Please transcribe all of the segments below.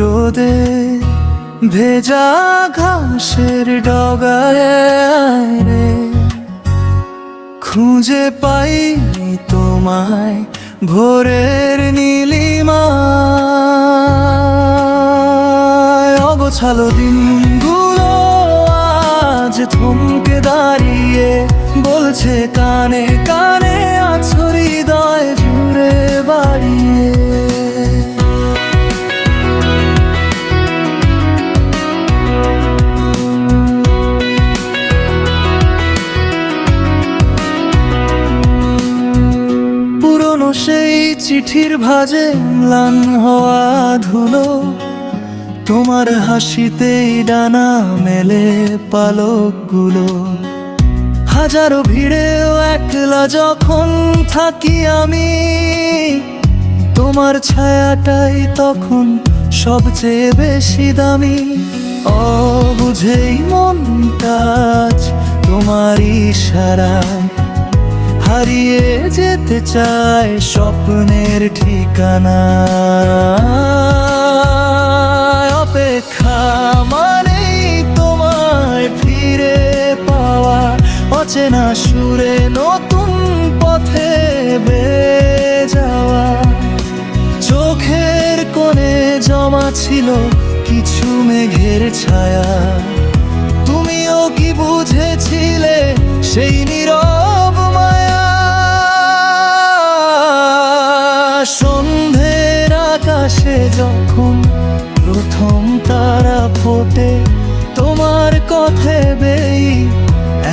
রোদে ভেজা ঘাসের ডগায় রে, খুঁজে পাই তোমায় ভোরের নীলিমায়। অগোছালো দিনগুলো আজ থমকে দাঁড়িয়ে বলছে কানে কানে, আছো হৃদয় জুড়ে বাড়িয়ে। পুরনো সেই চিঠির ভাঁজে ম্লান হওয়া ধুলো, তোমার হাসিতেই ডানা মেলে পালকগুলো। হাজারো ভিড়েও একলা যখন থাকি আমি, তোমার ছায়াটাই তখন সবচেয়ে বেশি দামি। অবুঝেই মনটা আজ তোমার ইশারায় হারিয়ে যেতে চায় স্বপ্নের ঠিকানা। অপেক্ষা মানেই তোমায় ফিরে পাওয়া, অচেনা সুরে নতুন পথে বেয়ে যাওয়া। চোখের কোণে জমা ছিল কিছু মেঘের ছায়া, তুমিও কি বুঝেছিলে সেই নীরব মায়া? সন্ধ্যের আকাশে যখন প্রথম তারা ফোটে, তোমার কথা বেই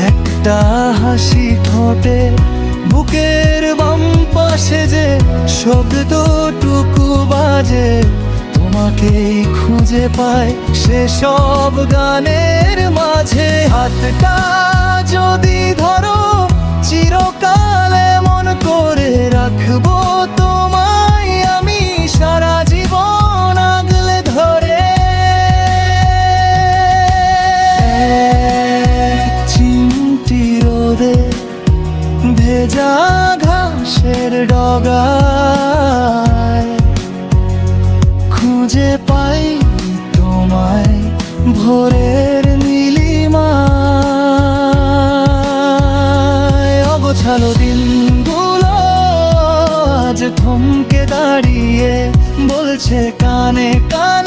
একটা হাসি ঠোঁটে। বুকের বাম পাশে যে শব্দটুকু বাজে, তোমাকেই খুঁজে পায় সেসব গানের মাঝে। হাতটা যদি ধরো চিরকাল এমন করে রাখবো তোমায় আমি সারা জীবন আগলে ধরে। চিমটি রোদে ভেজা ঘাসের ডগায় খুঁজে পাই তোমায় ভোরের নীলিমায়। অগোছালো দিনগুলো আজ থমকে দাঁড়িয়ে বলছে কানে কানে,